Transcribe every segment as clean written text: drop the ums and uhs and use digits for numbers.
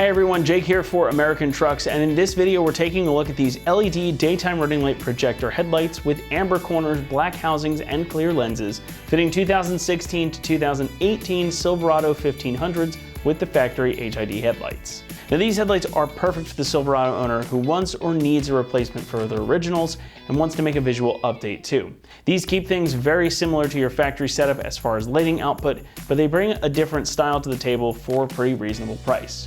Hey everyone, Jake here for American Trucks, and in this video we're taking a look at these LED daytime running light projector headlights with amber corners, black housings, and clear lenses, fitting 2016 to 2018 Silverado 1500s with the factory HID headlights. Now these headlights are perfect for the Silverado owner who wants or needs a replacement for their originals and wants to make a visual update too. These keep things very similar to your factory setup as far as lighting output, but they bring a different style to the table for a pretty reasonable price.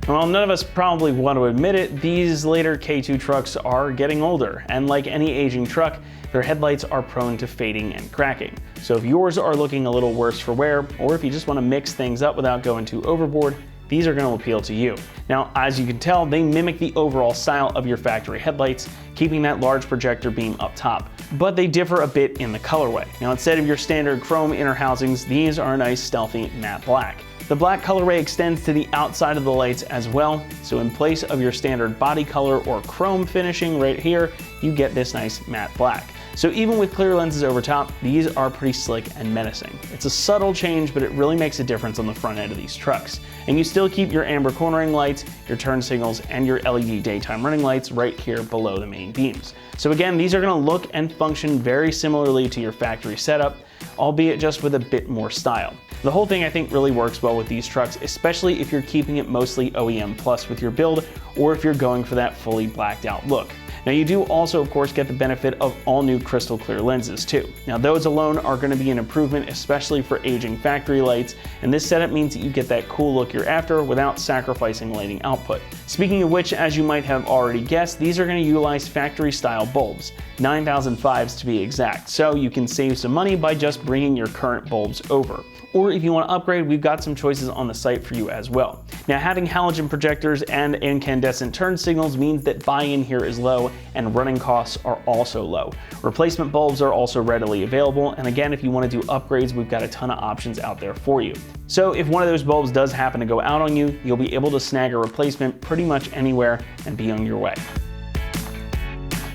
While none of us probably want to admit it, these later K2 trucks are getting older, and like any aging truck, their headlights are prone to fading and cracking. So if yours are looking a little worse for wear, or if you just want to mix things up without going too overboard, these are going to appeal to you. Now, as you can tell, they mimic the overall style of your factory headlights, keeping that large projector beam up top, but they differ a bit in the colorway. Now, instead of your standard chrome inner housings, these are a nice stealthy matte black. The black colorway extends to the outside of the lights as well, so in place of your standard body color or chrome finishing right here, you get this nice matte black. So even with clear lenses over top, these are pretty slick and menacing. It's a subtle change, but it really makes a difference on the front end of these trucks. And you still keep your amber cornering lights, your turn signals, and your LED daytime running lights right here below the main beams. So again, these are gonna look and function very similarly to your factory setup, albeit just with a bit more style. The whole thing I think really works well with these trucks, especially if you're keeping it mostly OEM plus with your build, or if you're going for that fully blacked out look. Now you do also of course get the benefit of all new crystal clear lenses too. Now those alone are going to be an improvement, especially for aging factory lights, and this setup means that you get that cool look you're after without sacrificing lighting output. Speaking of which, as you might have already guessed, these are going to utilize factory style bulbs, 9005s to be exact, so you can save some money by just bringing your current bulbs over. Or if you want to upgrade, we've got some choices on the site for you as well. Now having halogen projectors and incandescent turn signals means that buy-in here is low and running costs are also low. Replacement bulbs are also readily available, and again, if you want to do upgrades, we've got a ton of options out there for you. So if one of those bulbs does happen to go out on you, you'll be able to snag a replacement pretty much anywhere and be on your way.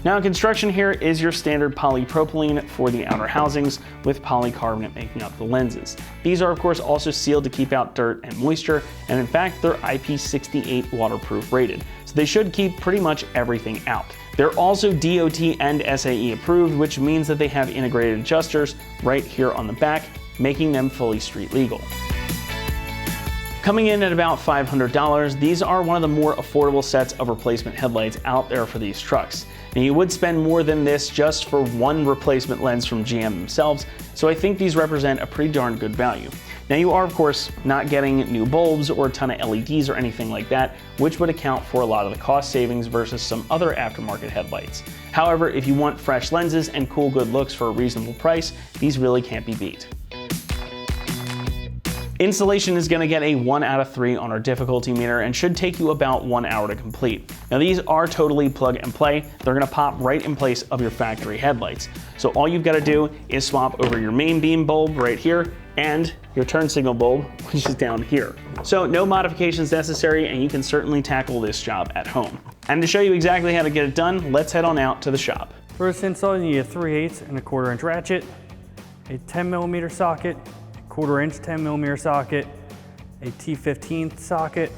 Now construction here is your standard polypropylene for the outer housings with polycarbonate making up the lenses. These are of course also sealed to keep out dirt and moisture, and in fact they're IP68 waterproof rated, so they should keep pretty much everything out. They're also DOT and SAE approved, which means that they have integrated adjusters right here on the back, making them fully street legal. Coming in at about $500, these are one of the more affordable sets of replacement headlights out there for these trucks. Now you would spend more than this just for one replacement lens from GM themselves, so I think these represent a pretty darn good value. Now you are of course not getting new bulbs or a ton of LEDs or anything like that, which would account for a lot of the cost savings versus some other aftermarket headlights. However, if you want fresh lenses and cool good looks for a reasonable price, these really can't be beat. Installation is going to get a 1 out of 3 on our difficulty meter and should take you about 1 hour to complete. Now these are totally plug and play. They're going to pop right in place of your factory headlights. So all you've got to do is swap over your main beam bulb right here and your turn signal bulb, which is down here. So no modifications necessary, and you can certainly tackle this job at home. And to show you exactly how to get it done, let's head on out to the shop. First install, you need a 3/8 and a 1/4 inch ratchet, a 10mm socket, 1/4 inch 10mm socket, a T15 socket,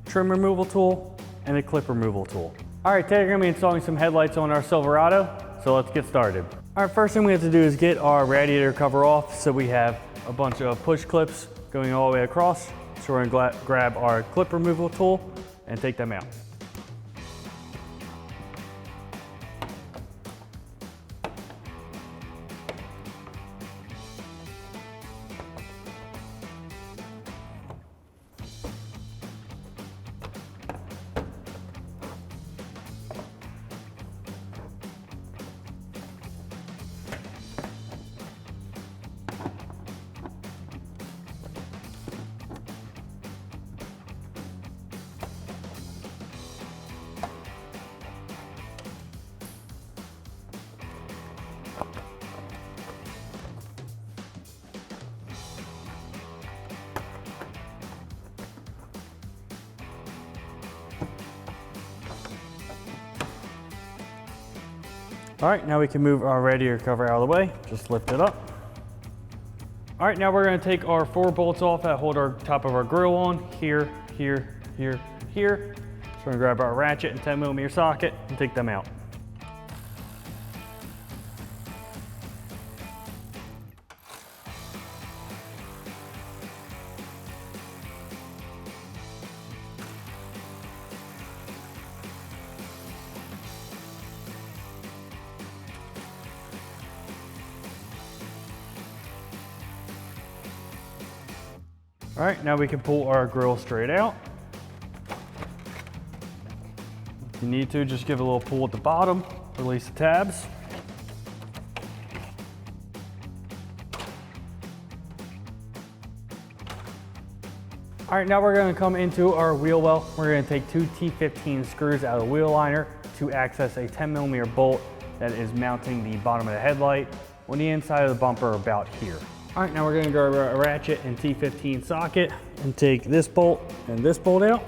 trim removal tool, and a clip removal tool. All right, today we're gonna be installing some headlights on our Silverado, so let's get started. All right, first thing we have to do is get our radiator cover off. So we have a bunch of push clips going all the way across. So we're gonna grab our clip removal tool and take them out. All right, now we can move our radiator cover out of the way. Just lift it up. All right, now we're gonna take our 4 bolts off that hold our top of our grill on, here, here, here, here. So we're gonna grab our ratchet and 10mm socket and take them out. All right, now we can pull our grill straight out. If you need to, just give it a little pull at the bottom, release the tabs. All right, now we're gonna come into our wheel well. We're gonna take 2 T15 screws out of the wheel liner to access a 10mm bolt that is mounting the bottom of the headlight on the inside of the bumper about here. All right, now we're gonna grab a ratchet and T15 socket and take this bolt and this bolt out.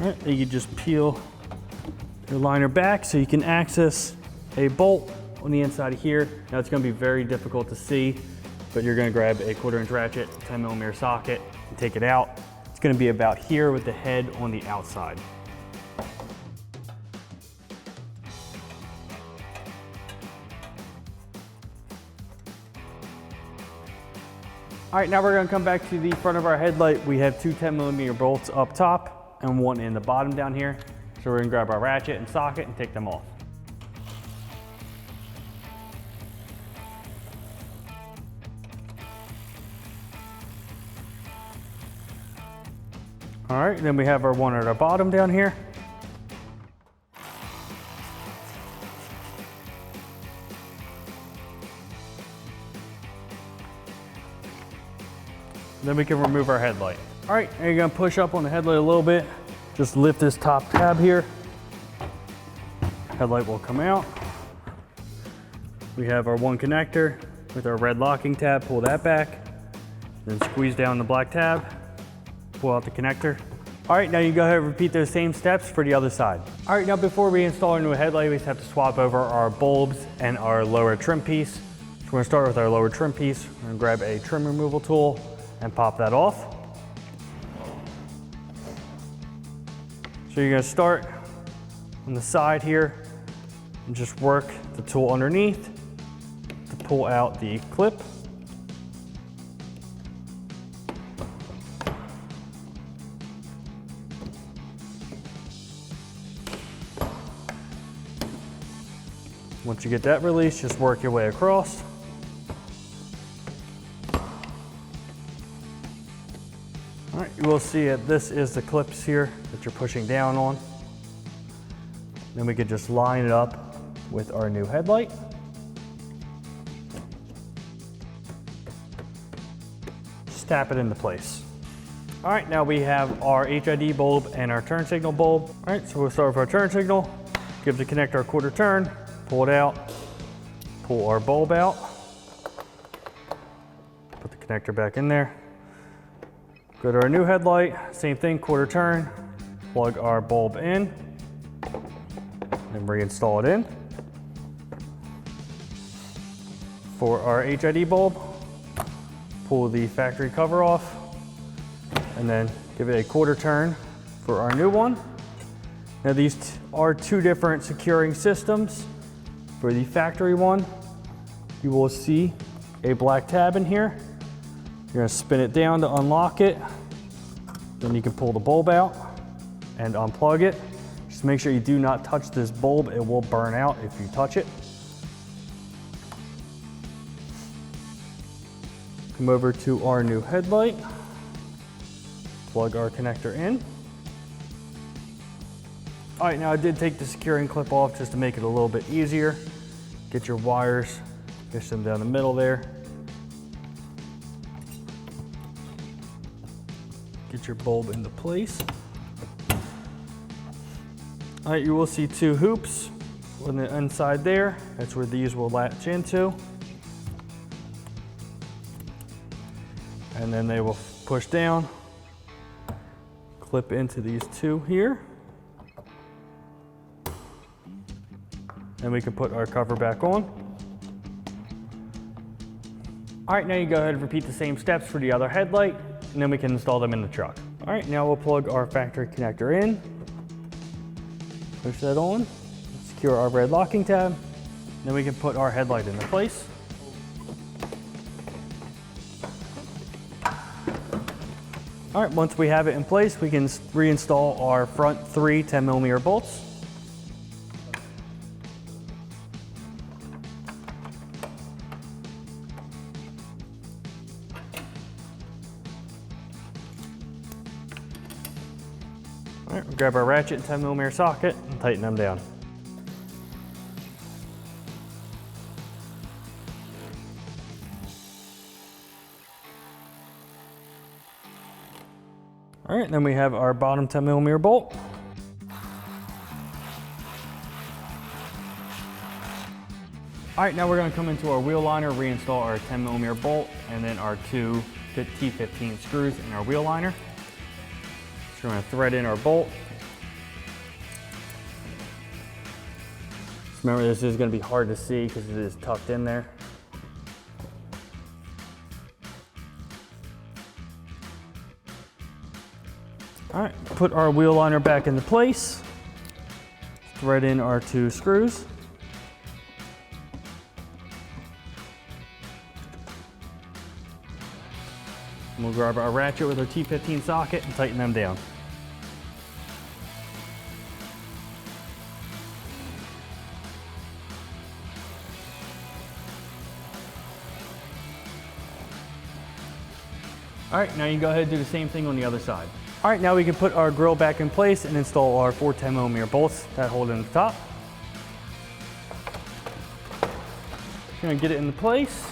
All right, you can just peel your liner back so you can access a bolt on the inside of here. Now it's gonna be very difficult to see, but you're gonna grab a 1/4" ratchet, 10mm socket, and take it out. It's gonna be about here with the head on the outside. All right, now we're gonna come back to the front of our headlight. We have 2 10mm bolts up top and 1 in the bottom down here. So we're gonna grab our ratchet and socket and take them off. All right, then we have our one at our bottom down here. Then we can remove our headlight. All right, now you're gonna push up on the headlight a little bit. Just lift this top tab here. Headlight will come out. We have our 1 connector with our red locking tab, pull that back. Then squeeze down the black tab, pull out the connector. All right, now you go ahead and repeat those same steps for the other side. All right, now before we install our new headlight, we just have to swap over our bulbs and our lower trim piece. So we're gonna start with our lower trim piece. We're gonna grab a trim removal tool and pop that off. So you're gonna start on the side here and just work the tool underneath to pull out the clip. Once you get that released, just work your way across. All right, you will see that this is the clips here that you're pushing down on. Then we could just line it up with our new headlight. Just tap it into place. All right, now we have our HID bulb and our turn signal bulb. All right, so we'll start with our turn signal. Give the connector a 1/4 turn, pull it out, pull our bulb out, put the connector back in there. Go to our new headlight, same thing, 1/4 turn, plug our bulb in, and reinstall it in. For our HID bulb, pull the factory cover off, and then give it a 1/4 turn for our new one. Now these are 2 different securing systems. For the factory one, you will see a black tab in here. You're gonna spin it down to unlock it. Then you can pull the bulb out and unplug it. Just make sure you do not touch this bulb. It will burn out if you touch it. Come over to our new headlight. Plug our connector in. All right, now I did take the securing clip off just to make it a little bit easier. Get your wires, fish them down the middle there. Get your bulb into place. All right, you will see 2 hoops on the inside there. That's where these will latch into. And then they will push down, clip into these two here. And we can put our cover back on. All right, now you go ahead and repeat the same steps for the other headlight, and then we can install them in the truck. All right, now we'll plug our factory connector in, push that on, secure our red locking tab, then we can put our headlight into place. All right, once we have it in place, we can reinstall our front 3 10mm bolts. All right, we'll grab our ratchet and 10mm socket and tighten them down. All right, then we have our bottom 10mm bolt. All right, now we're gonna come into our wheel liner, reinstall our 10mm bolt, and then our 2 T15 screws in our wheel liner. So we're gonna thread in our bolt. Just remember, this is gonna be hard to see because it is tucked in there. All right, put our wheel liner back into place. Thread in our 2 screws. And we'll grab our ratchet with our T15 socket and tighten them down. All right, now you can go ahead and do the same thing on the other side. All right, now we can put our grill back in place and install our 4 10mm bolts that hold in the top. Gonna get it into place.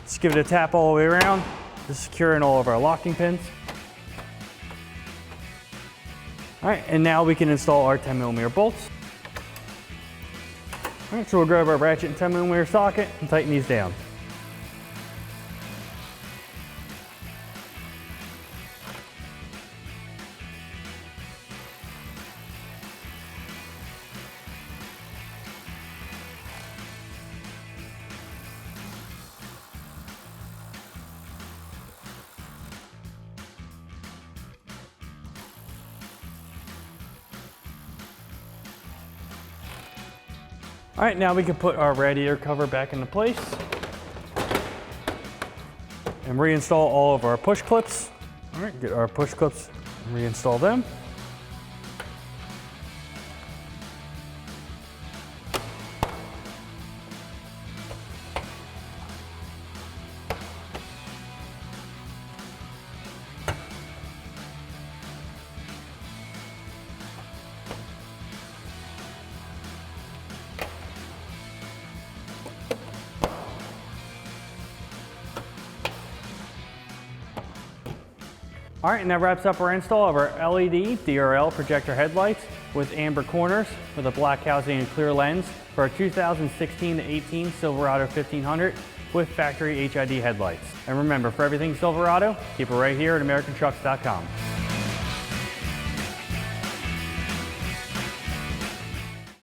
Just give it a tap all the way around to secure in all of our locking pins. All right, and now we can install our 10mm bolts. All right, so we'll grab our ratchet and 10mm socket and tighten these down. All right, now we can put our radiator cover back into place and reinstall all of our push clips. All right, get our push clips and reinstall them. All right, and that wraps up our install of our LED DRL projector headlights with amber corners with a black housing and clear lens for our 2016-18 Silverado 1500 with factory HID headlights. And remember, for everything Silverado, keep it right here at AmericanTrucks.com.